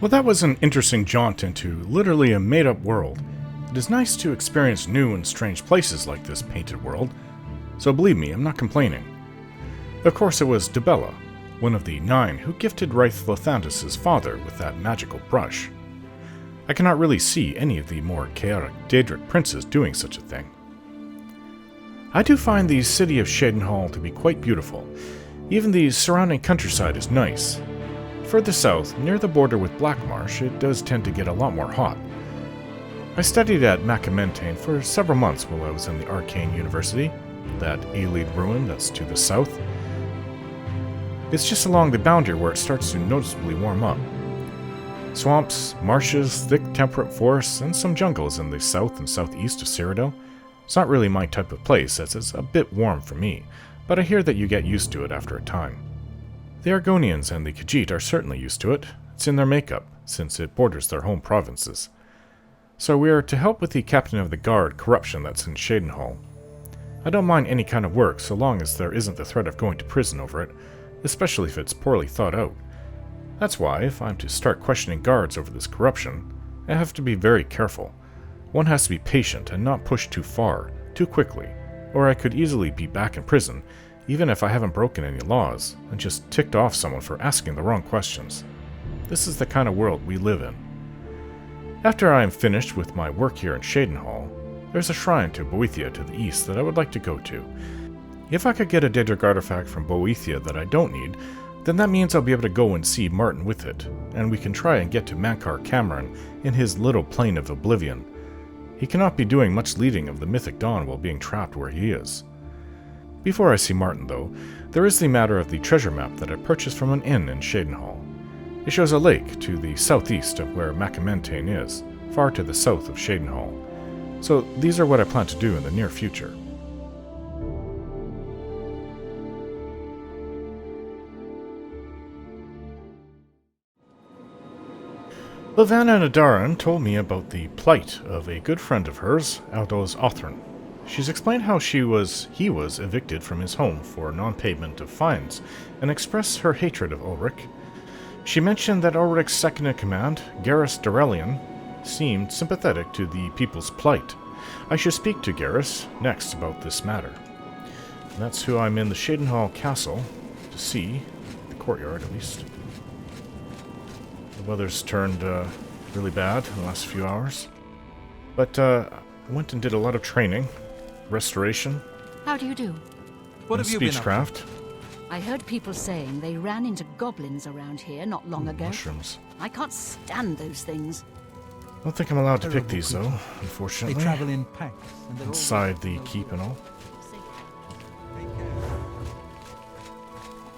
Well, that was an interesting jaunt into literally a made-up world. It is nice to experience new and strange places like this painted world, so believe me, I'm not complaining. Of course, it was Dibella, one of the 9 who gifted Raith Lothandus' father with that magical brush. I cannot really see any of the more chaotic Daedric princes doing such a thing. I do find the city of Cheydinhal to be quite beautiful. Even the surrounding countryside is nice. Further south, near the border with Blackmarsh, it does tend to get a lot more hot. I studied at Macamentain for several months while I was in the Arcane University, that Aelid ruin that's to the south. It's just along the boundary where it starts to noticeably warm up. Swamps, marshes, thick temperate forests, and some jungles in the south and southeast of Cyrodiil. It's not really my type of place, as it's a bit warm for me, but I hear that you get used to it after a time. The Argonians and the Khajiit are certainly used to it. It's in their makeup, since it borders their home provinces. So we are to help with the captain of the guard corruption that's in Cheydinhal. I don't mind any kind of work so long as there isn't the threat of going to prison over it, especially if it's poorly thought out. That's why, if I'm to start questioning guards over this corruption, I have to be very careful. One has to be patient and not push too far, too quickly, or I could easily be back in prison, even if I haven't broken any laws, and just ticked off someone for asking the wrong questions. This is the kind of world we live in. After I am finished with my work here in Cheydinhal, there's a shrine to Boethia to the east that I would like to go to. If I could get a Daedric artifact from Boethia that I don't need, then that means I'll be able to go and see Martin with it, and we can try and get to Mankar Cameron in his little plane of oblivion. He cannot be doing much leading of the Mythic Dawn while being trapped where he is. Before I see Martin, though, there is the matter of the treasure map that I purchased from an inn in Cheydinhal. It shows a lake to the southeast of where Macamentain is, far to the south of Cheydinhal. So these are what I plan to do in the near future. Lavanna Nadaran told me about the plight of a good friend of hers, Aldos Othran. She's explained how he was evicted from his home for non-payment of fines, and expressed her hatred of Ulrich. She mentioned that Ulrich's second-in-command, Garrus Dorelian, seemed sympathetic to the people's plight. I should speak to Garrus next about this matter. And that's who I'm in the Cheydinhal Castle to see, the courtyard at least. The weather's turned really bad in the last few hours, but I went and did a lot of training, restoration. How do you do? What have you been up to? Speechcraft. I heard people saying they ran into goblins around here not long ago. Mushrooms. I can't stand those things. I don't think I'm allowed to pick Terrible these, though, They unfortunately. travel in packs, and they're Inside the keep and all.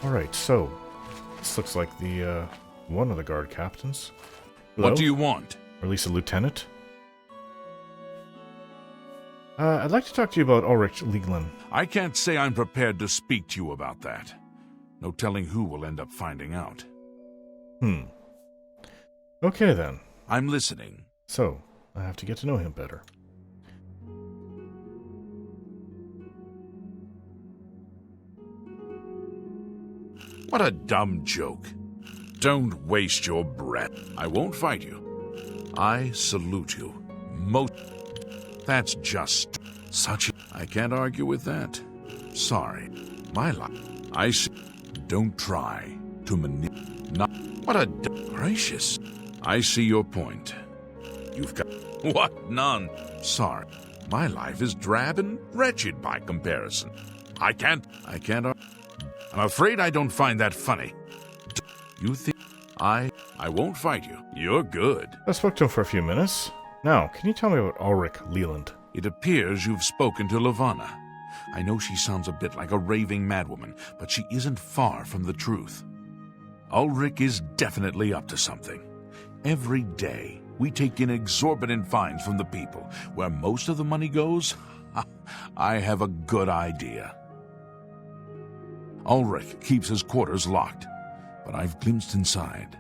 Alright, so, this looks like the, one of the guard captains. Hello? What do you want? Or at least a lieutenant. I'd like to talk to you about Ulrich Leland. I can't say I'm prepared to speak to you about that. No telling who will end up finding out. Okay, then. I'm listening. So, I have to get to know him better. What a dumb joke. Don't waste your breath. I won't fight you. I salute you. That's just such I can't argue with that. Sorry. My life. I see. Don't try to manipulate. What a gracious. I see your point. You've got... What? None. Sorry. My life is drab and wretched by comparison. I can't... I'm afraid I don't find that funny. You think... I won't fight you. You're good. I spoke to him for a few minutes. Now, can you tell me about Ulrich Leland? It appears you've spoken to Lavanna. I know she sounds a bit like a raving madwoman, but she isn't far from the truth. Ulrich is definitely up to something. Every day, we take in exorbitant fines from the people. Where most of the money goes, I have a good idea. Ulrich keeps his quarters locked, but I've glimpsed inside.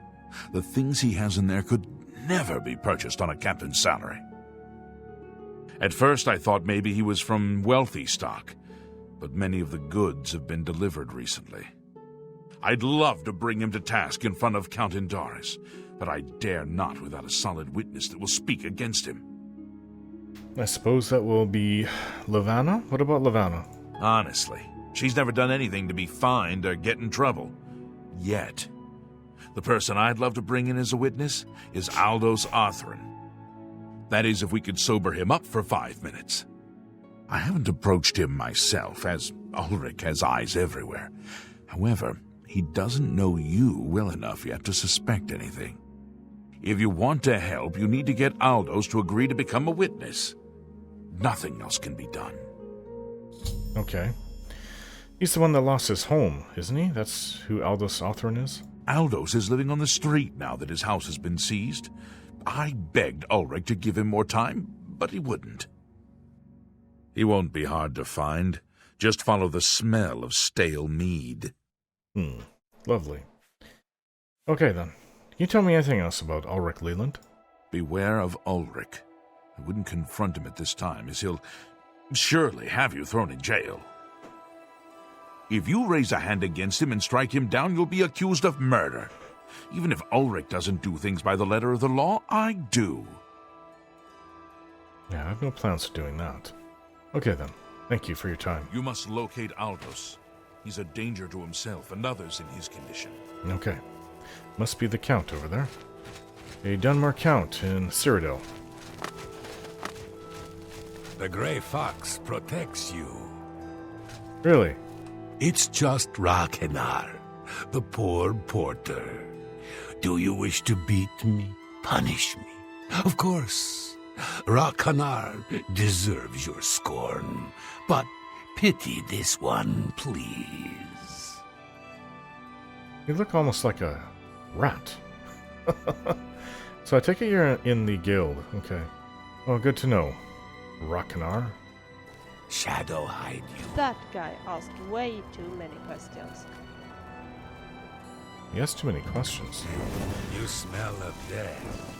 The things he has in there could never be purchased on a captain's salary. At first, I thought maybe he was from wealthy stock, but many of the goods have been delivered recently. I'd love to bring him to task in front of Count Indaris, but I dare not without a solid witness that will speak against him. I suppose that will be Lavanna? What about Lavanna? Honestly, she's never done anything to be fined or get in trouble. Yet. The person I'd love to bring in as a witness is Aldos Othran. That is, if we could sober him up for 5 minutes. I haven't approached him myself, as Ulrich has eyes everywhere. However, he doesn't know you well enough yet to suspect anything. If you want to help, you need to get Aldos to agree to become a witness. Nothing else can be done. Okay. He's the one that lost his home, isn't he? That's who Aldos Othran is? Aldos is living on the street now that his house has been seized. I begged Ulrich to give him more time, but he wouldn't. He won't be hard to find. Just follow the smell of stale mead. Lovely. Okay, then. Can you tell me anything else about Ulrich Leland? Beware of Ulrich. I wouldn't confront him at this time, as he'll surely have you thrown in jail. If you raise a hand against him and strike him down, you'll be accused of murder. Even if Ulrich doesn't do things by the letter of the law, I do. Yeah, I have no plans of doing that. Okay, then. Thank you for your time. You must locate Aldos. He's a danger to himself and others in his condition. Okay. Must be the Count over there. A Dunmer Count in Cyrodiil. The Grey Fox protects you. Really? It's just Rakenar, the poor porter. Do you wish to beat me? Punish me? Of course. Rakenar deserves your scorn, but pity this one, please. You look almost like a rat. So I take it you're in the guild. Okay. Well, good to know. Rakenar. Shadow hide you. That guy asked way too many questions. He has too many questions. You smell of death.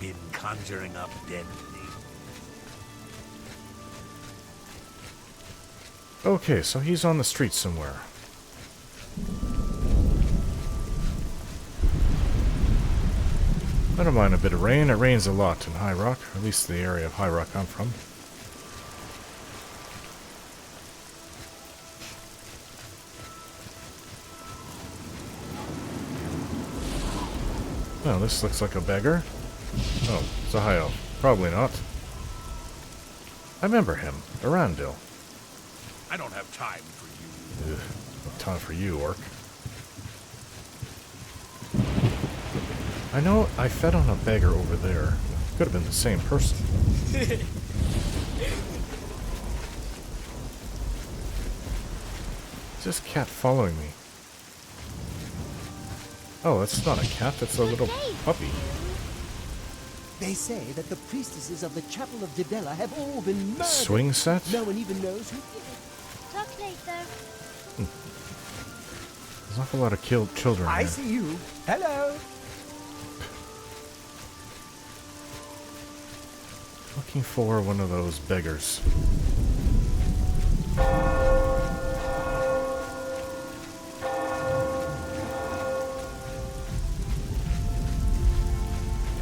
Been conjuring up dead things. Okay, so he's on the street somewhere. I don't mind a bit of rain. It rains a lot in High Rock, or at least the area of High Rock I'm from. Well, this looks like a beggar. Oh, it's a high elf. Probably not. I remember him. Arundel. I don't have time for you. Ugh, no time for you, orc. I know I fed on a beggar over there. Could have been the same person. Is this cat following me? Oh, that's not a cat, that's a little puppy. They say that the priestesses of the Chapel of Dibella have all been murdered. Swing set? No one even knows who did it. Talk later. There's an awful lot of killed children I here. see you. Hello. Looking for one of those beggars.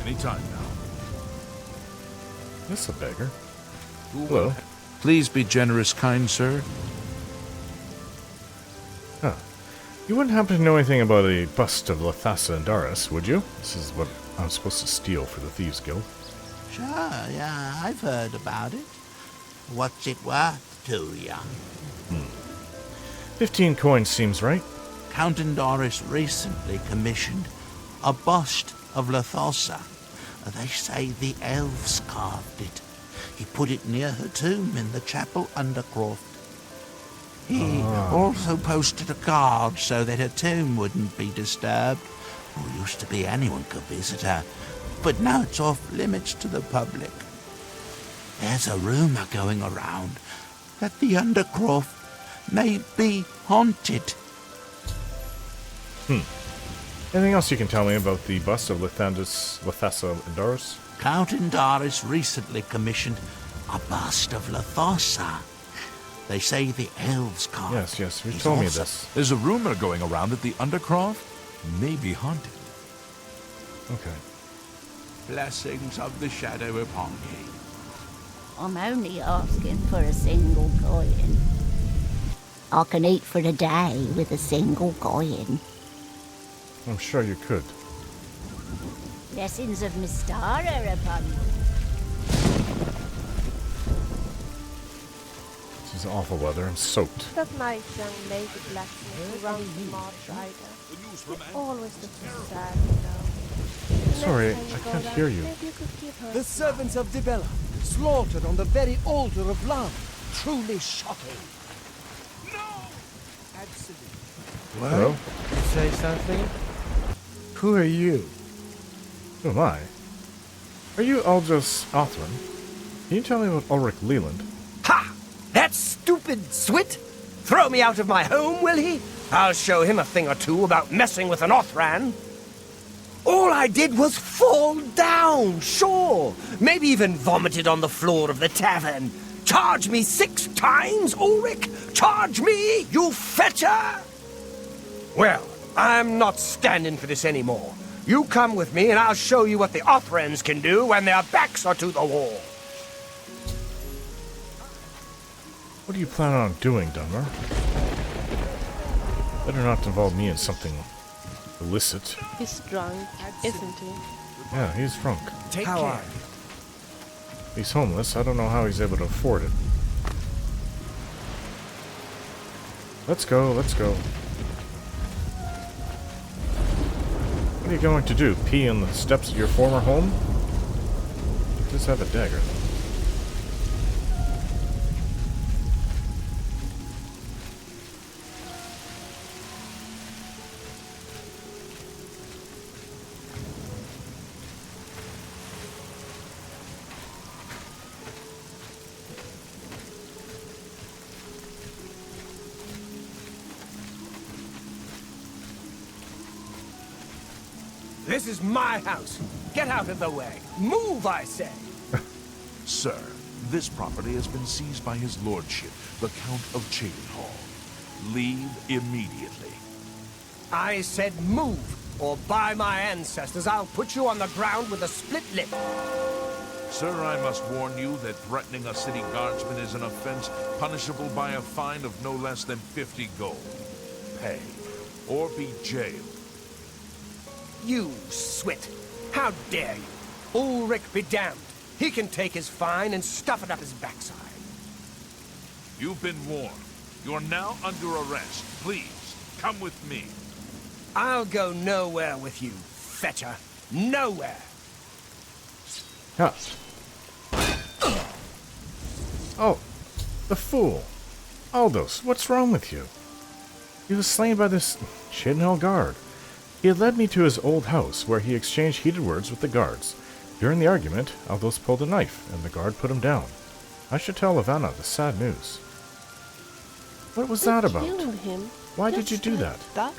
Anytime now. This a beggar. Hello. Please be generous, kind sir. Huh. You wouldn't happen to know anything about a bust of Lethassa and Daris, would you? This is what I'm supposed to steal for the Thieves Guild. Sure, yeah, I've heard about it. What's it worth to ya? 15 coins seems right. Count Doris recently commissioned a bust of Lethassa. They say the elves carved it. He put it near her tomb in the chapel undercroft. He also posted a guard so that her tomb wouldn't be disturbed. Well, used to be anyone could visit her, but now it's off limits to the public. There's a rumour going around that the undercroft may be haunted. Anything else you can tell me about the bust of Lethassa and Daris? Count Doris recently commissioned a bust of Lethassa. They say the elves carved. Yes, you He's told me also- this. There's a rumor going around that the Undercroft may be haunted. Okay. Blessings of the shadow upon ye. I'm only asking for a single coin. I can eat for the day with a single coin. I'm sure you could. Blessings of Mystara upon you. This is awful weather. I'm soaked. That nice young lady blacksmith who runs the March Rider. She always looks so sad, you know. The Sorry, next time I go can't there, hear you. Maybe you could give her The a smile. servants of Dibella, slaughtered on the very altar of love. Truly shocking. What? Hello? You say something? Who are you? Who am I? Are you Aldos Othran? Can you tell me about Ulrich Leland? Ha! That stupid swit? Throw me out of my home, will he? I'll show him a thing or two about messing with an Othran. All I did was fall down, sure. Maybe even vomited on the floor of the tavern. Charge me 6 times, Ulrich? Charge me, you fetcher! Well, I'm not standing for this anymore. You come with me and I'll show you what the Othrans can do when their backs are to the wall. What do you plan on doing, Dunmer? Better not involve me in something illicit. He's drunk, isn't he? Yeah, he's drunk. Take How care. are He's homeless. I don't know how he's able to afford it. Let's go, let's go. What are you going to do? Pee in the steps of your former home? Just have a dagger. This is my house. Get out of the way. Move, I say. Sir, this property has been seized by his lordship, the Count of Cheydinhal. Leave immediately. I said move, or by my ancestors, I'll put you on the ground with a split lip. Sir, I must warn you that threatening a city guardsman is an offense punishable by a fine of no less than 50 gold. Pay, or be jailed. You swit. How dare you? Ulrich be damned. He can take his fine and stuff it up his backside. You've been warned. You're now under arrest. Please, come with me. I'll go nowhere with you, fetcher. Nowhere. Yeah. Oh, the fool. Aldos, what's wrong with you? He was slain by this Cheydinhal guard. He had led me to his old house, where he exchanged heated words with the guards. During the argument, Aldos pulled a knife, and the guard put him down. I should tell Ivana the sad news. What was that about? Killed him. Why did you Just do like that?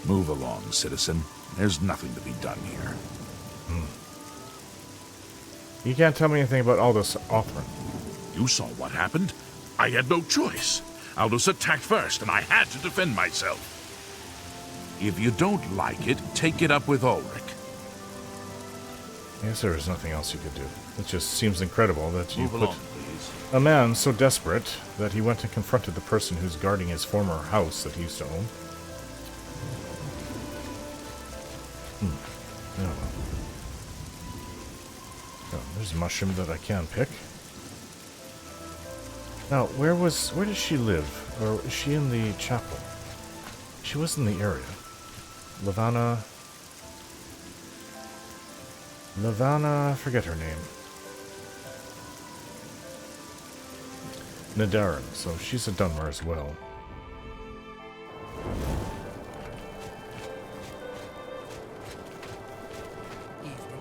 Move along, citizen. There's nothing to be done here. You can't tell me anything about Aldos Othran. You saw what happened. I had no choice. Aldos attacked first, and I had to defend myself. If you don't like it, take it up with Ulrich. I guess there is nothing else you could do. It just seems incredible that you Move put along, please. a man so desperate that he went and confronted the person who's guarding his former house that he used to own. I don't know. Oh, there's a mushroom that I can pick. Now, where does she live? Or is she in the chapel? She was in the area. Levana, I forget her name. Nadarin, so she's a Dunmer as well.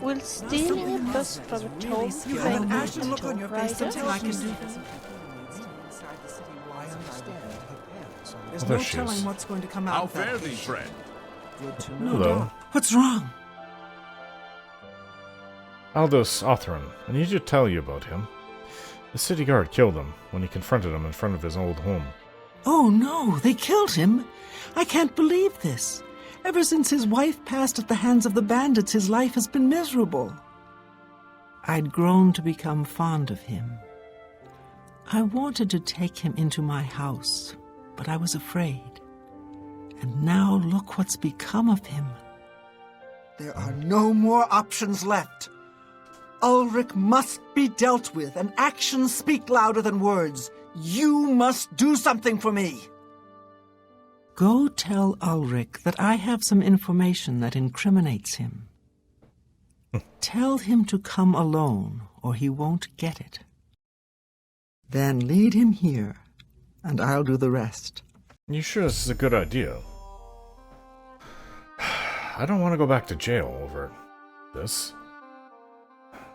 Will stealing a bus from a toll train Ashen look on your face. rider? Something I can do. There's Oh, there no she telling is. what's going to come out How of that fare thee, patient. friend? No Hello. doubt. What's wrong? Aldos Othran, I need to tell you about him. The city guard killed him when he confronted him in front of his old home. Oh no, they killed him. I can't believe this. Ever since his wife passed at the hands of the bandits, his life has been miserable. I'd grown to become fond of him. I wanted to take him into my house, but I was afraid. And now look what's become of him. There are no more options left. Ulrich must be dealt with, and actions speak louder than words. You must do something for me. Go tell Ulrich that I have some information that incriminates him. Tell him to come alone, or he won't get it. Then lead him here, and I'll do the rest. You sure this is a good idea? I don't want to go back to jail over this.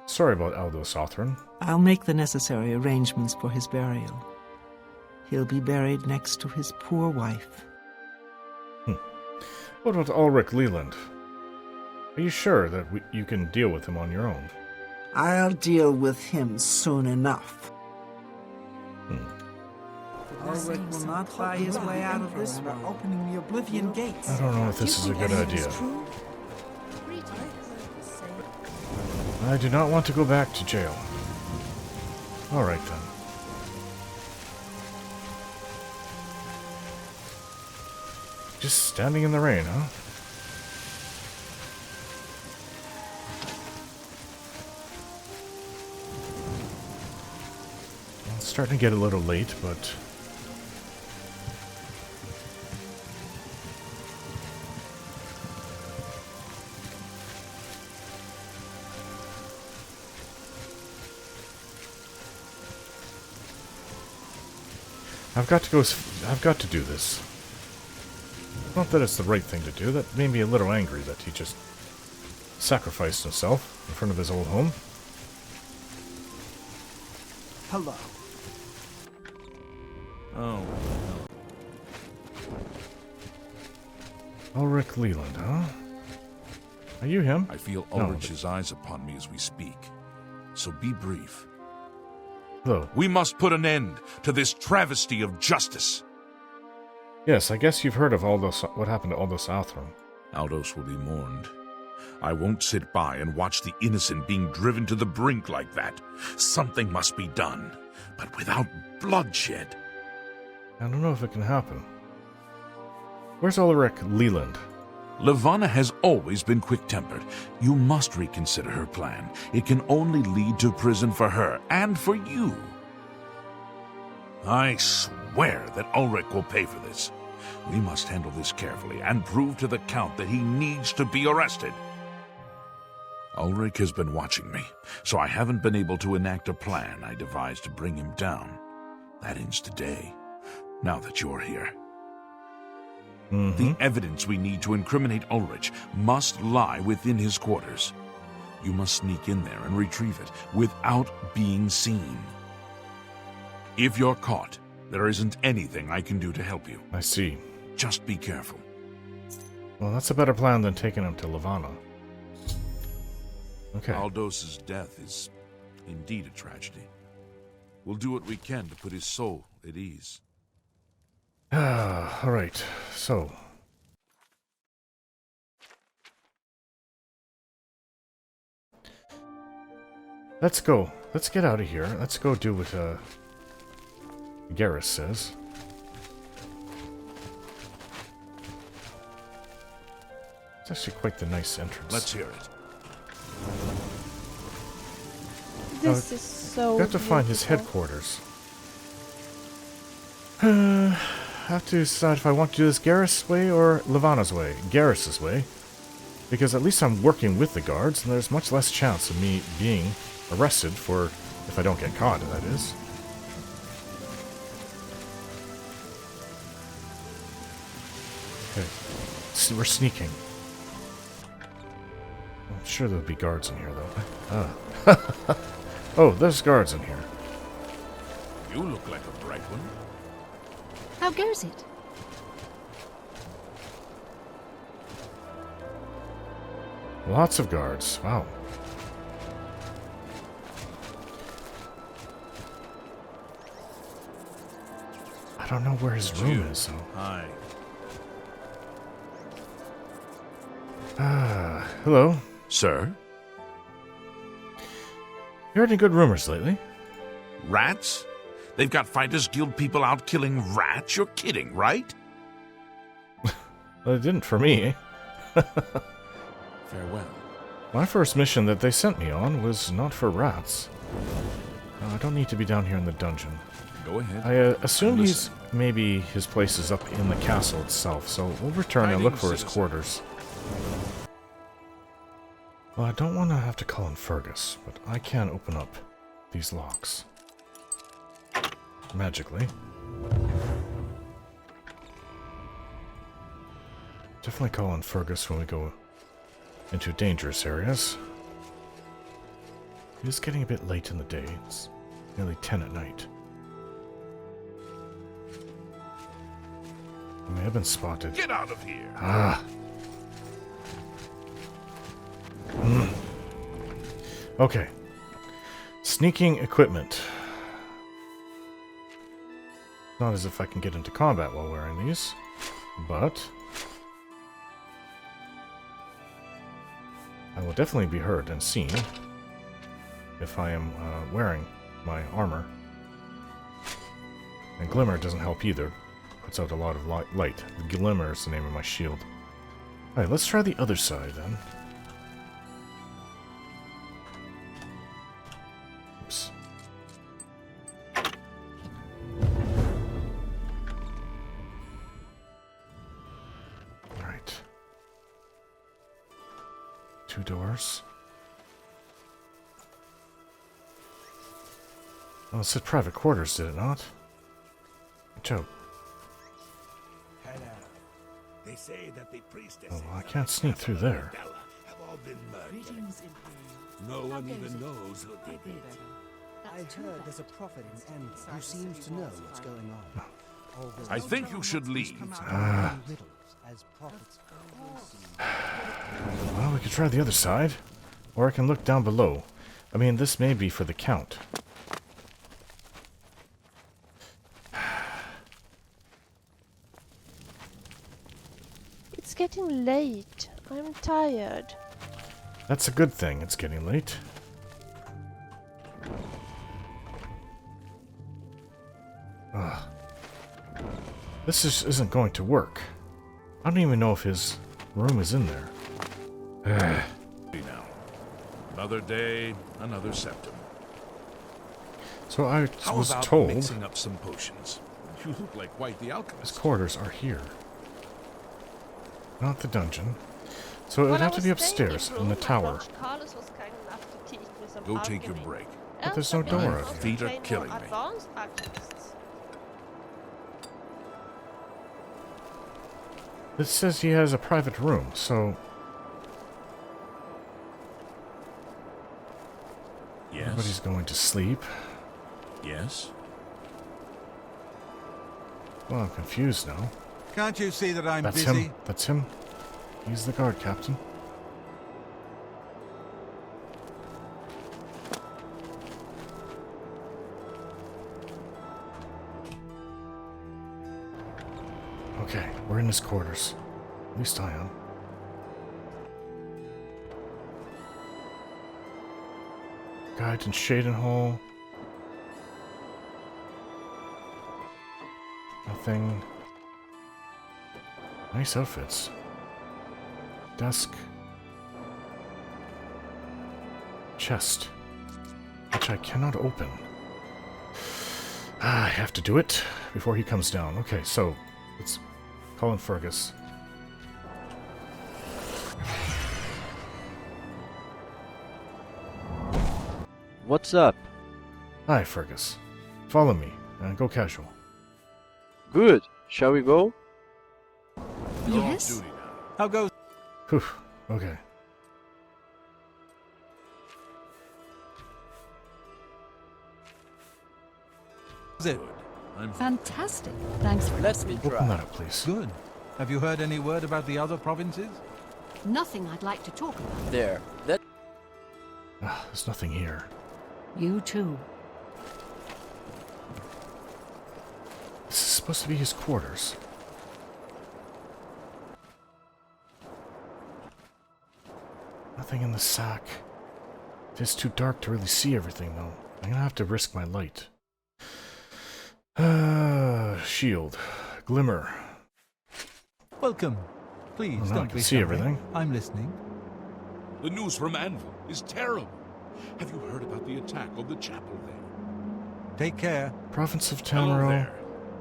Sorry about Aldos Othran. I'll make the necessary arrangements for his burial. He'll be buried next to his poor wife. What about Ulrich Leland? Are you sure that you can deal with him on your own? I'll deal with him soon enough. Ulrich will not buy his way out of this by opening the Oblivion Gates. I don't know if this is a good idea. I do not want to go back to jail. Alright then. Just standing in the rain, huh? Well, it's starting to get a little late, but... I've got to do this. Not that it's the right thing to do. That made me a little angry that he just sacrificed himself in front of his old home. Hello. Oh. Ulrich Leland, huh? Are you him? I feel Ulrich's eyes upon me as we speak. So be brief. Hello. We must put an end to this travesty of justice. Yes, I guess you've heard of what happened to Aldos Othran. Aldos will be mourned. I won't sit by and watch the innocent being driven to the brink like that. Something must be done, but without bloodshed. I don't know if it can happen. Where's Ulrich Leland? Levana has always been quick-tempered. You must reconsider her plan. It can only lead to prison for her and for you. I swear that Ulrich will pay for this. We must handle this carefully and prove to the Count that he needs to be arrested. Ulrich has been watching me, so I haven't been able to enact a plan I devised to bring him down. That ends today, now that you're here. The evidence we need to incriminate Ulrich must lie within his quarters. You must sneak in there and retrieve it without being seen. If you're caught, there isn't anything I can do to help you. I see. Just be careful. Well, that's a better plan than taking him to Levana. Okay. Aldos's death is indeed a tragedy. We'll do what we can to put his soul at ease. Alright, so... Let's go. Let's get out of here. Let's go do what, Garrus says. It's actually quite the nice entrance. Let's hear it. This is so Got to find his headquarters. Have to decide if I want to do this Garrus way or Levana's way. Garrus's way. Because at least I'm working with the guards, and there's much less chance of me being arrested for... if I don't get caught, that is. Okay. So we're sneaking. I'm sure there'll be guards in here, though. Oh, there's guards in here. You look like a bright one. How goes it? Lots of guards. Wow. I don't know where his room is, so... Hi. Hello. Sir? You heard any good rumors lately? Rats? They've got Fighters Guild people out killing rats? You're kidding, right? Well, it didn't for me. Farewell. My first mission that they sent me on was not for rats. I don't need to be down here in the dungeon. Go ahead. I assume maybe his place is up in the castle itself, so we'll return and look for his quarters. Well, I don't want to have to call in Fergus, but I can open up these locks. Magically. Definitely call in Fergus when we go into dangerous areas. It is getting a bit late in the day. It's nearly 10 at night. I may have been spotted. Get out of here! Ah. Okay. Sneaking equipment. Not as if I can get into combat while wearing these, but I will definitely be heard and seen if I am wearing my armor. And glimmer doesn't help either. Puts out a lot of light. The glimmer is the name of my shield. Alright, let's try the other side then. Oops. Alright. 2 doors. Oh, it said private quarters, did it not? Good job. They say that the priestess. Oh, I can't sneak through there. Have all been murdered. No one even knows who did it. I heard there's a prophet in End who seems to know what's going on. I think you should leave. Well, we could try the other side. Or I can look down below. I mean, this may be for the Count. It's getting late. I'm tired. That's a good thing. It's getting late. Ugh. This isn't going to work. I don't even know if his room is in there. Now, another day, another septum. So I How was about told mixing up some potions? You look like quite the alchemist. his quarters are here. Not the dungeon. So it would have to be upstairs in the tower. Go take your break. But there's no door out here. Feet are killing me. It says he has a private room, so Yes. everybody's going to sleep. Yes. Well, I'm confused now. Can't you see that I'm That's busy? him. That's him. He's the guard captain. Okay, we're in his quarters. At least I am. Guide in Cheydinhal. Nothing. Nice outfits. Desk. Chest. Which I cannot open. I have to do it before he comes down. Okay, so let's call in Fergus. What's up? Hi, Fergus. Follow me and go casual. Good. Shall we go? Yes? How goes? Whew. Okay. it? Fantastic. Thanks for Let me Open try. that up, please. Good. Have you heard any word about the other provinces? nothing I'd like to talk about. There. That. Ah, there's nothing here. You too. This is supposed to be his quarters. nothing in the sack. It's too dark to really see everything, though. I'm gonna have to risk my light. Shield. Glimmer. Welcome. Please Well, now I don't can be see shy. everything. I'm listening. The news from Anvil is terrible. Have you heard about the attack on the chapel there? Take care. Province of Hello Tamaro. there.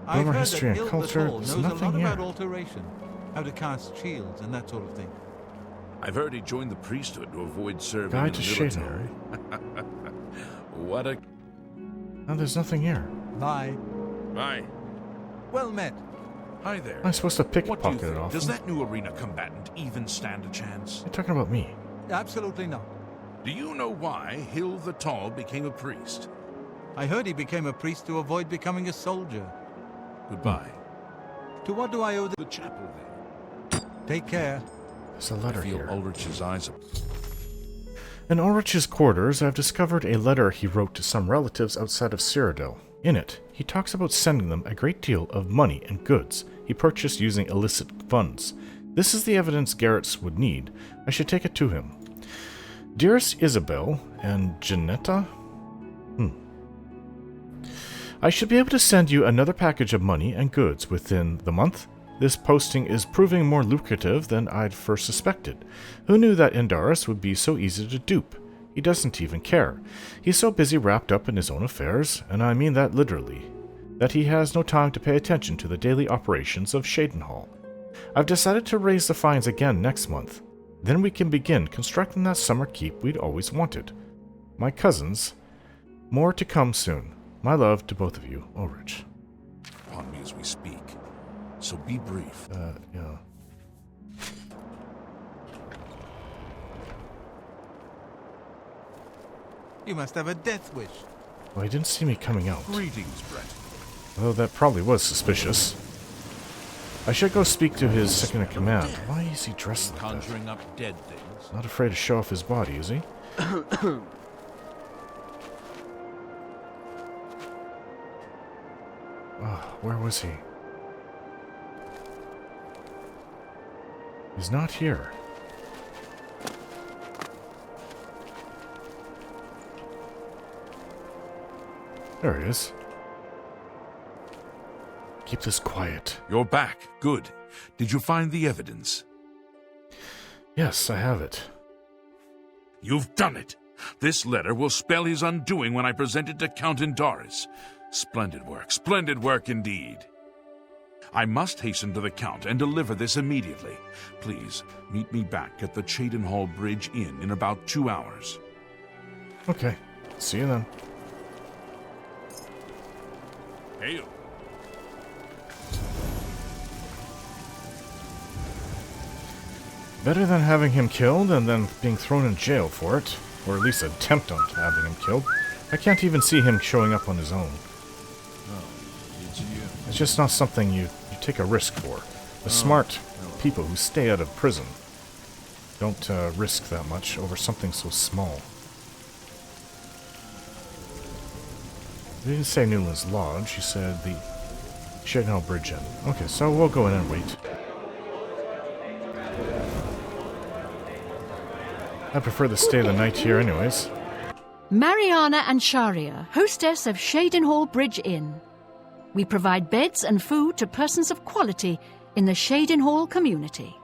I've Over heard history that and Ilda culture. Tall There's knows a nothing lot here. about alteration, how to cast shields and that sort of thing. I've heard he joined the priesthood to avoid serving Guide in to the military. What a... Oh, there's nothing here. Bye. Bye. Well met. Hi there. I'm supposed to What do you pickpocket it think? off. Does that new arena combatant even stand a chance? You're talking about me. Absolutely not. Do you know why Hill the Tall became a priest? I heard he became a priest to avoid becoming a soldier. Goodbye. To what do I owe The chapel there. Take care. There's a letter I feel here. Ulrich's eyes are... In Ulrich's quarters, I've discovered a letter he wrote to some relatives outside of Cyrodiil. In it, he talks about sending them a great deal of money and goods he purchased using illicit funds. This is the evidence Garrett's would need. I should take it to him. Dearest Isabel and Janetta? I should be able to send you another package of money and goods within the month. This posting is proving more lucrative than I'd first suspected. Who knew that Indaris would be so easy to dupe? He doesn't even care. He's so busy wrapped up in his own affairs, and I mean that literally, that he has no time to pay attention to the daily operations of Cheydinhal. I've decided to raise the fines again next month. Then we can begin constructing that summer keep we'd always wanted. My cousins. More to come soon. My love to both of you, Ulrich. upon me as we speak. So be brief. Yeah. You must have a death wish. Well, he didn't see me coming out. Greetings, Brett. Although that probably was suspicious. I should go speak to his second-in-command. Why is he dressed like that? Conjuring up dead things. Not afraid to show off his body, is he? Where was he? He's not here. There he is. Keep this quiet. You're back. Good. Did you find the evidence? Yes, I have it. You've done it. This letter will spell his undoing when I present it to Count Indaris. Splendid work indeed. I must hasten to the Count and deliver this immediately. Please, meet me back at the Cheydinhal Bridge Inn in about 2 hours. Okay. See you then. Hail. Better than having him killed and then being thrown in jail for it. Or at least attempt on having him killed. I can't even see him showing up on his own. It's just not something you take a risk for. The smart people who stay out of prison don't risk that much over something so small. He didn't say Newland's Lodge, he said the Cheydinhal Bridge Inn. Okay, so we'll go in and wait. I prefer to stay the night here anyways. Mariana and Sharia, hostess of Cheydinhal Bridge Inn. We provide beds and food to persons of quality in the Cheydinhal community.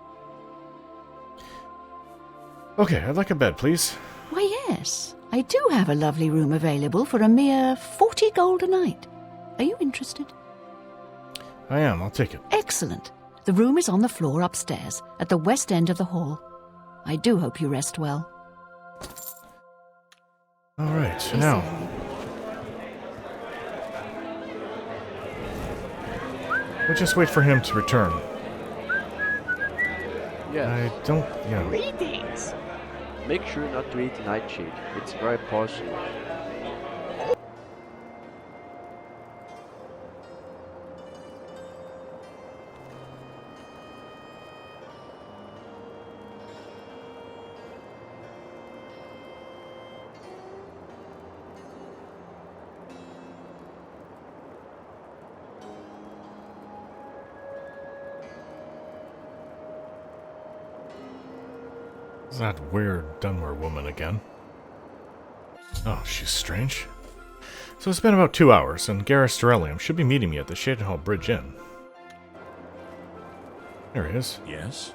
Okay, I'd like a bed, please. Why, yes. I do have a lovely room available for a mere 40 gold a night. Are you interested? I am, I'll take it. Excellent. The room is on the floor upstairs, at the west end of the hall. I do hope you rest well. Alright, now. We'll just wait for him to return. Yeah. I don't, Greetings. Make sure not to eat nightshade. It's very poisonous. That weird Dunmer woman again. Oh, she's strange. So it's been about 2 hours, and Garrus Sterelium should be meeting me at the Cheydinhal Bridge Inn. There he is. Yes?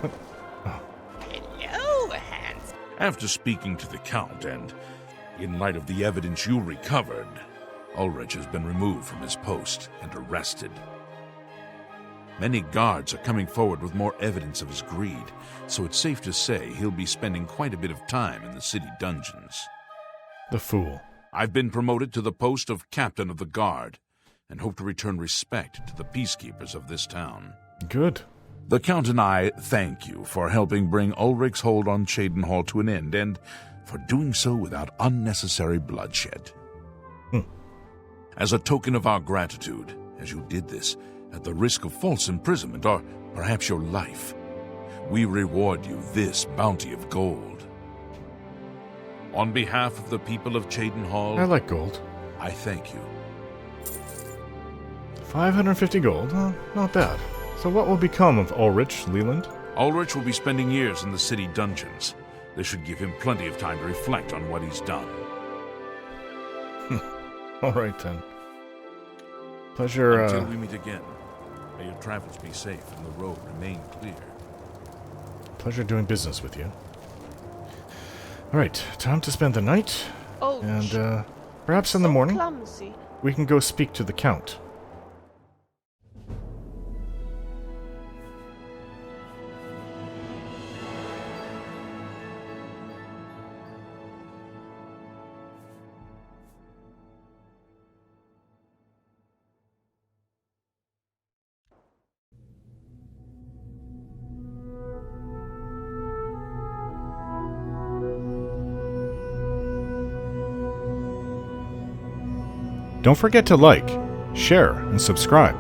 What? Oh. Hello, Hans. After speaking to the Count, and in light of the evidence you recovered, Ulrich has been removed from his post and arrested. Many guards are coming forward with more evidence of his greed, so it's safe to say he'll be spending quite a bit of time in the city dungeons. The fool. I've been promoted to the post of Captain of the Guard, and hope to return respect to the peacekeepers of this town. Good. The Count and I thank you for helping bring Ulrich's hold on Cheydinhal to an end, and for doing so without unnecessary bloodshed. As a token of our gratitude, as you did this, at the risk of false imprisonment, or perhaps your life, we reward you this bounty of gold. On behalf of the people of Cheydinhal, I like gold. I thank you. 550 gold? Not bad. So what will become of Ulrich Leland? Ulrich will be spending years in the city dungeons. This should give him plenty of time to reflect on what he's done. All right, then. Pleasure, Until we meet again, may your travels be safe and the road remain clear. Pleasure doing business with you. All right, time to spend the night. Oh, and, perhaps in the morning, clumsy. we can go speak to the Count. Don't forget to like, share, and subscribe.